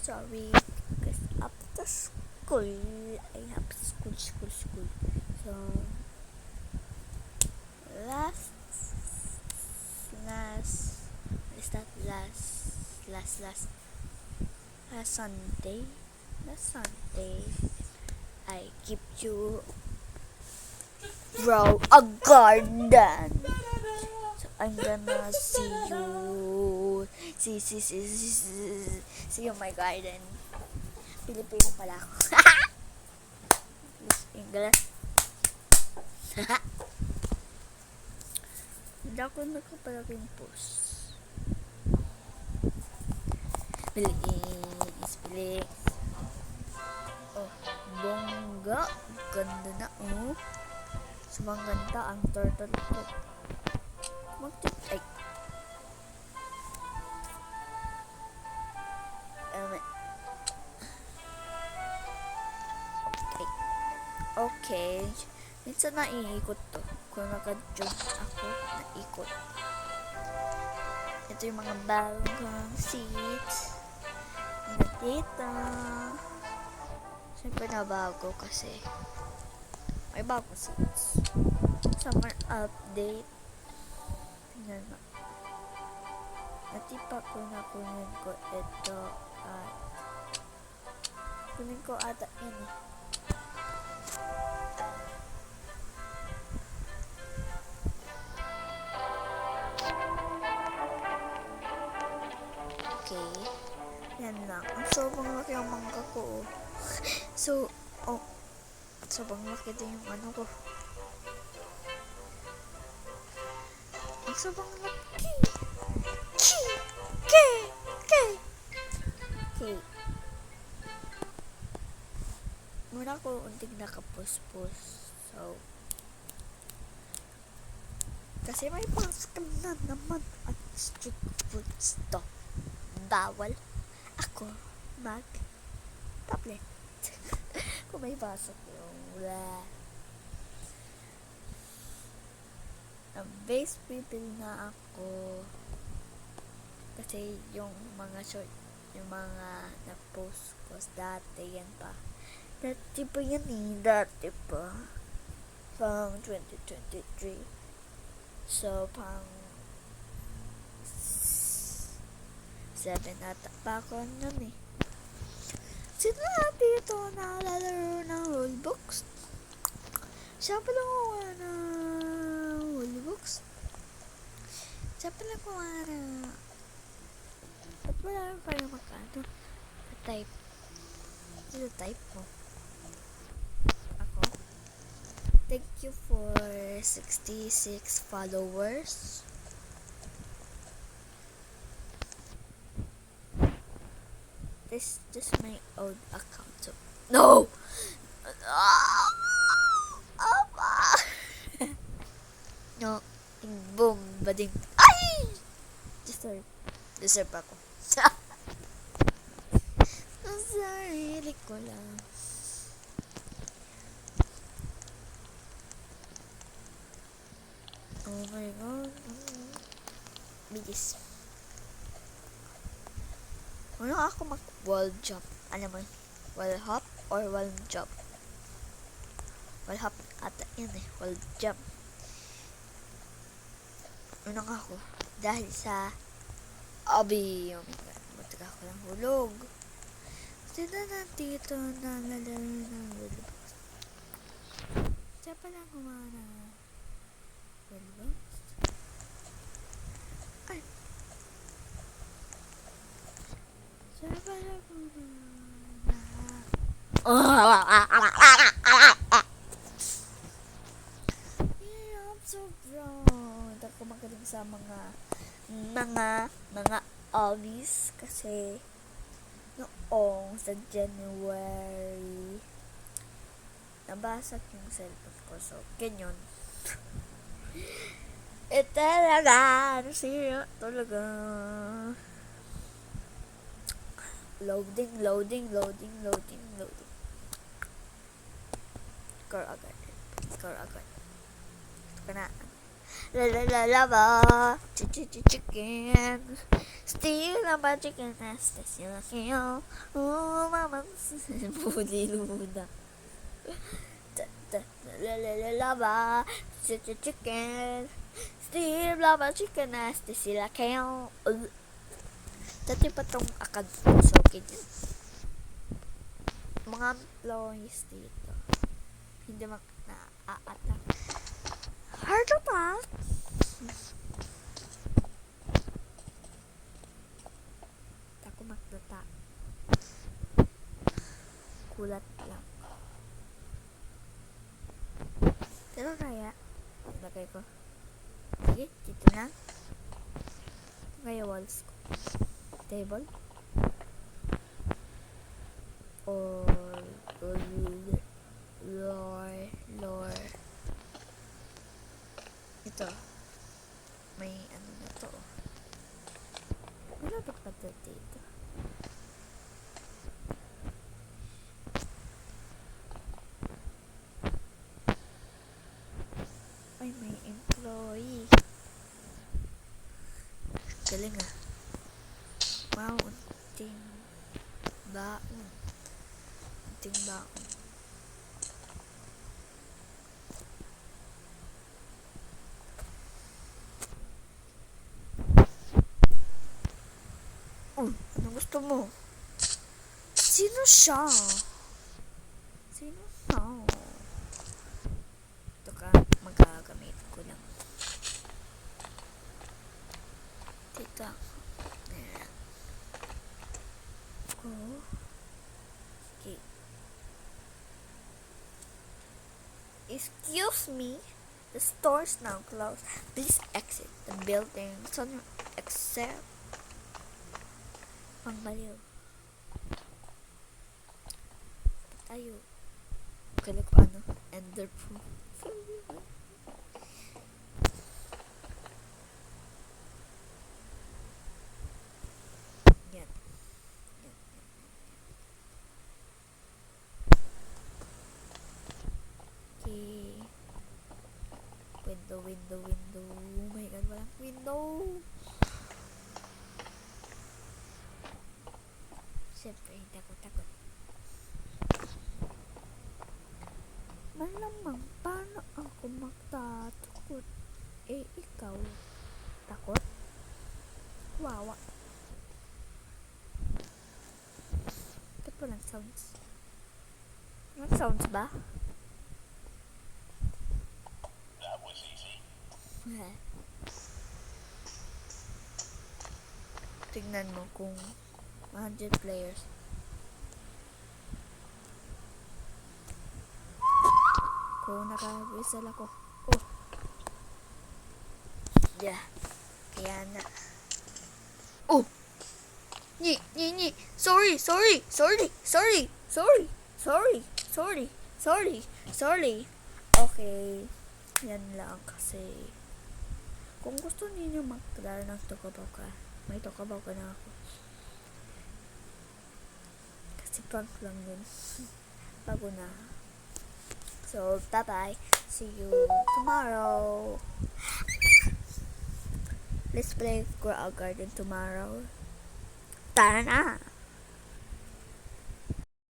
sorry, because after school, I have school. So, last, what is that? Last Sunday, I give you grow a garden. So, I'm gonna see you. See you in my garden. Pilipino pala ako. English. Hindi ako nagkapalaging post. Bilis. Oh, bongga. Ganda na, oh. Sumanganta ang turtle ko. Ay. Okay. Minsan naiikot to. Kung naka-jump ako, naikot. Ito yung mga bagong seats. Dito. Siyempre na bago kasi may bagong seats. Summer update. Tingnan mo. Natipa ko na kunin ko ito at kunin ko ata yun eh. Okay. Yan lang. Ang sobrang laki ang mangga ko. Sobrang laki din yung ano ko. Ang sobrang laki. Okay. Muna ko unting nakapuspos. So, kasi may pasok na naman at street foods to. Bawal ako mag-tablet. Kung may pasok yung wala. Base bibili na ako. Kasi yung mga short, yung mga na-post ko dati, yan pa. Dati pa yan eh. Dati pa. Pang 2023. So, pang 7 ata pa ako nun eh. Sino natin ito nalalaro ng Roblox? Siya pala kuha ng Roblox. Siya pala kuha na. Ba't wala rin pa yung magkano? Type. Sino type mo? Ako. Thank you for 66 followers. This is my old account. So no! No. Boom. Bading. Ay! Deserve ako. Ang sarili ko lang. Oh my god. Bilis. Ano ako mag-wall jump? Alam mo, wall hop or wall jump? Wall hop ata yun eh. Wall jump. Ano nga ako? Dahil sa Abi. Oh my god. Buti ako ng hulog. Sino nandito na lalaro ng hulog? Siya pala kumana. Hulog? Ay. Siya pala kumana. I'm so proud. Ako magaling sa mga obvious kasi noong sa January nabasag yung cellphone ko, so ganyan. Talaga talaga loading score agad ito ka na lava, chicken. Still lava chicken, still kill. Oh, mama, budi luna. Lava, chicken. Still lava chicken, still kill. Dati pa tong akad so ganyan. Mga employees dito hindi na-attack. Heart attack? Ako magtata. Kulat lang. Pero kaya, ilagay ko. Sige, dito na. Kaya walls ko. Table. Or lore. Ito. May ano na to. Malapit pa to dito. Ay, may employee. Galing ah. Wow, unting baon. Unting baon. Ano gusto mo? Sino siya? Sino siya? Ito ka, magagamit ko lang. Dito. Ayan. Okay. Excuse me. The store's now closed. Please exit the building. Son, except. Pangbaliw. Tayo. Kala ko ano? Enderproof. Yan. Okay. Window. Oh my god, walang window. Siyempre, takot. Malamang, paano ako magtatakot? Ikaw, takot? Wawa. Ba't walang sounds? Walang sounds ba? That was easy. Tingnan mo kung 100 players. Kung naka-whistle ako. Oh. Yeah. Kaya na. Oh! Ni. Sorry. Okay. Yan lang kasi kung gusto niyo magdala ng tokaboka, may tokaboka na ako. Kasi prank lang yun. Bago na. So, bye-bye. See you tomorrow. Let's play Grow Garden tomorrow. Tara na!